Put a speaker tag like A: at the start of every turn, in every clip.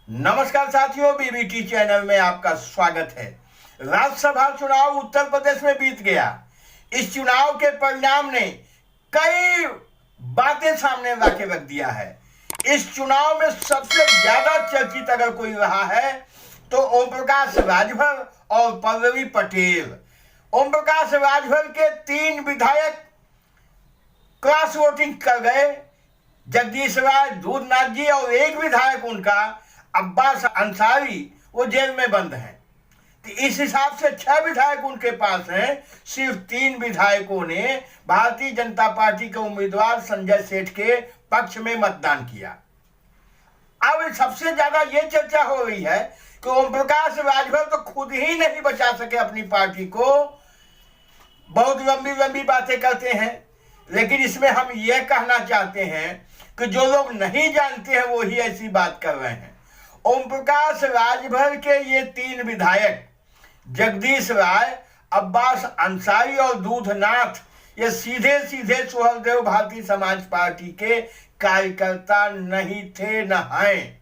A: नमस्कार साथियों, BBT channel में आपका स्वागत है। राज्यसभा चुनाव उत्तर प्रदेश में बीत गया। इस चुनाव के परिणाम ने कई बातें सामने ला के रख दिया है। इस चुनाव में सबसे ज्यादा चर्चित अगर कोई रहा है तो ओम प्रकाश राजभर और पल्लवी पटेल। ओम प्रकाश राजभर के 3 विधायक क्रॉस वोटिंग कर गए, जगदीश राय, दूधनाथ जी, और एक विधायक उनका अब्बास अंसारी वो जेल में बंद हैं। तो इस हिसाब से 6 विधायक उनके पास हैं। सिर्फ 3 विधायकों ने भारतीय जनता पार्टी के उम्मीदवार संजय सेठ के पक्ष में मतदान किया। अब सबसे ज्यादा ये चर्चा हो रही है कि ओम प्रकाश राजभर तो खुद ही नहीं बचा सके अपनी पार्टी को। बहुत लंबी लंबी बातें करते हैं, लेकिन इसमें हम ये कहना चाहते हैं कि जो लोग नहीं जानते हैं वो ही ऐसी बात कर रहे हैं। ओम प्रकाश राजभर के ये 3 विधायक जगदीश राय, अब्बास अंसारी और दूधनाथ, ये सीधे सीधे सुहलदेव भारतीय समाज पार्टी के कार्यकर्ता नहीं थे, न हैं।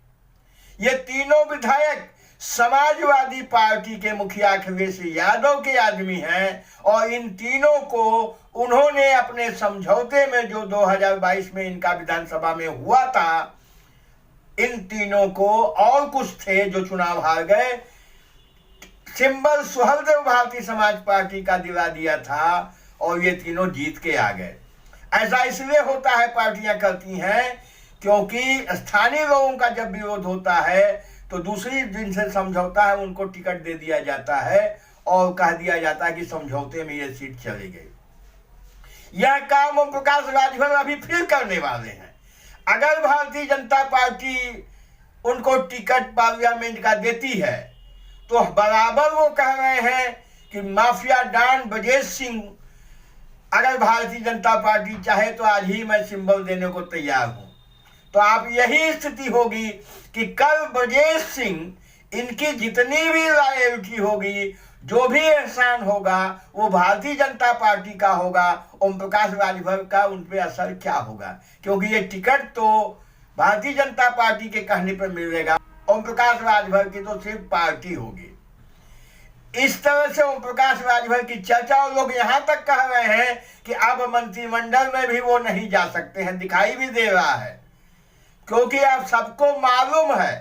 A: ये तीनों विधायक समाजवादी पार्टी के मुखिया अखिलेश यादव के आदमी हैं और इन तीनों को उन्होंने अपने समझौते में जो 2022 में इनका विधानसभा में हुआ था, इन तीनों को और कुछ थे जो चुनाव हार गए, सिंबल सुहलदेव भारतीय समाज पार्टी का दिला दिया था और ये तीनों जीत के आ गए। ऐसा इसलिए होता है, पार्टियां करती हैं, क्योंकि स्थानीय लोगों का जब विरोध होता है तो दूसरी जिनसे समझौता है उनको टिकट दे दिया जाता है और कह दिया जाता है कि समझौते में ये सीट चली गई। यह काम ओम प्रकाश राजभर अभी फिर करने वाले हैं। अगर भारतीय जनता पार्टी उनको टिकट पार्लियामेंट का देती है तो बराबर वो कह रहे हैं कि माफिया डॉन ब्रजेश सिंह, अगर भारतीय जनता पार्टी चाहे तो आज ही मैं सिंबल देने को तैयार हूं। तो आप यही स्थिति होगी कि कल ब्रजेश सिंह, इनकी जितनी भी लॉयल्टी होगी, जो भी एहसान होगा, वो भारतीय जनता पार्टी का होगा। ओम प्रकाश राजभर का उन पे असर क्या होगा, क्योंकि ये टिकट तो भारतीय जनता पार्टी के कहने पर मिलेगा, ओम प्रकाश राजभर की तो सिर्फ पार्टी होगी। इस तरह से ओम प्रकाश राजभर की चर्चा, और लोग यहां तक कह रहे हैं कि अब मंत्रिमंडल में भी वो नहीं जा सकते हैं, दिखाई भी दे रहा है, क्योंकि अब सबको मालूम है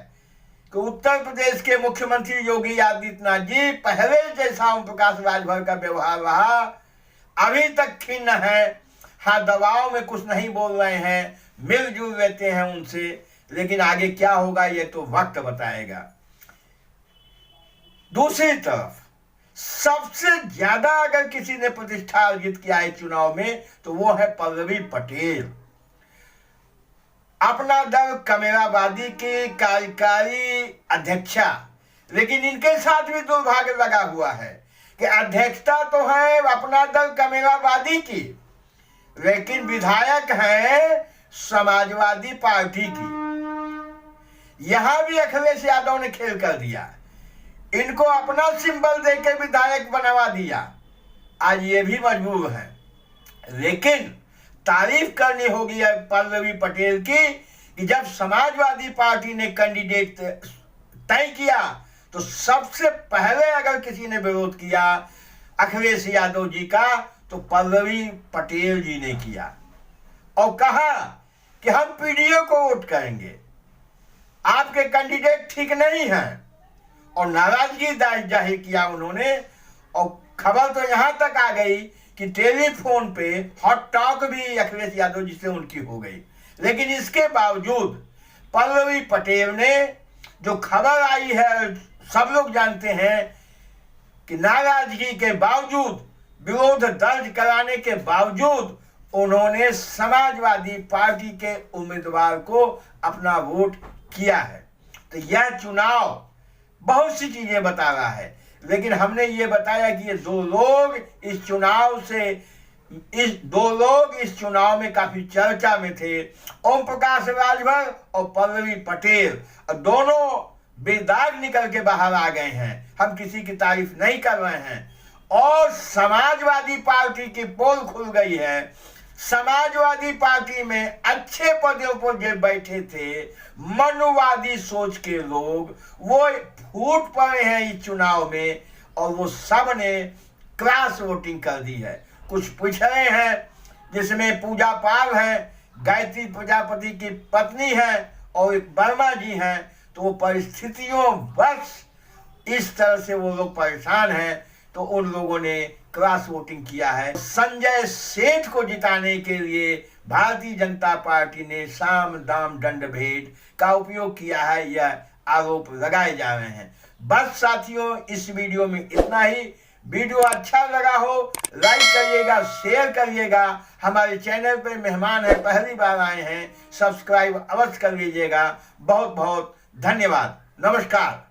A: कि उत्तर प्रदेश के मुख्यमंत्री योगी आदित्यनाथ जी पहले जैसा ओम प्रकाश राजभर का व्यवहार रहा अभी तक खिन्न है। हाँ, दबाव में कुछ नहीं बोल रहे हैं, मिलजुल लेते हैं उनसे, लेकिन आगे क्या होगा ये तो वक्त बताएगा। दूसरी तरफ सबसे ज्यादा अगर किसी ने प्रतिष्ठा अर्जित किया है चुनाव में तो वो है पल्लवी पटेल। अपना दल कमेराबादी की कार्यकारी अध्यक्षा, लेकिन इनके साथ भी दुर्भाग्य लगा हुआ है कि अध्यक्षता तो है अपना दल कमेराबादी की, लेकिन विधायक है समाजवादी पार्टी की। यहां भी अखिलेश यादव ने खेल कर दिया, इनको अपना सिंबल देकर विधायक बनवा दिया। आज ये भी मजबूर है, लेकिन तारीफ करनी होगी पल्लवी पटेल की कि जब समाजवादी पार्टी ने कैंडिडेट तय किया तो सबसे पहले अगर किसी ने विरोध किया अखिलेश यादव जी का तो पल्लवी पटेल जी ने किया और कहा कि हम पीडीओ को वोट करेंगे, आपके कैंडिडेट ठीक नहीं हैं, और नाराजगी जाहिर किया उन्होंने। और खबर तो यहां तक आ गई कि टेलीफोन पे हॉट टॉक भी अखिलेश यादव जी से उनकी हो गई। लेकिन इसके बावजूद पल्लवी पटेल ने, जो खबर आई है सब लोग जानते हैं कि नाराजगी के बावजूद, विरोध दर्ज कराने के बावजूद, उन्होंने समाजवादी पार्टी के उम्मीदवार को अपना वोट किया है। तो यह चुनाव बहुत सी चीजें बता रहा है, लेकिन हमने ये बताया कि ये दो लोग इस चुनाव में काफी चर्चा में थे, ओम प्रकाश राजभर और पल्लवी पटेल, और दोनों बेदाग निकल के बाहर आ गए हैं। हम किसी की तारीफ नहीं कर रहे हैं, और समाजवादी पार्टी की पोल खुल गई है। समाजवादी पार्टी में अच्छे पदों पर जो बैठे थे मनुवादी सोच के लोग, वो फूट पड़े हैं इस चुनाव में और वो सब ने क्रॉस वोटिंग कर दी है। कुछ पिछड़े हैं जिसमें पूजा पाल है, गायत्री प्रजापति की पत्नी है और एक वर्मा जी हैं, तो वो परिस्थितियों बस इस तरह से वो लोग परेशान हैं, तो उन लोगों ने क्रॉस वोटिंग किया है। संजय सेठ को जिताने के लिए भारतीय जनता पार्टी ने साम दाम दंड भेद का उपयोग किया है, यह आरोप लगाए जा रहे हैं। बस साथियों, इस वीडियो में इतना ही। वीडियो अच्छा लगा हो लाइक करिएगा, शेयर करिएगा। हमारे चैनल पे मेहमान है, पहली बार आए हैं, सब्सक्राइब अवश्य कर लीजिएगा। बहुत बहुत धन्यवाद। नमस्कार।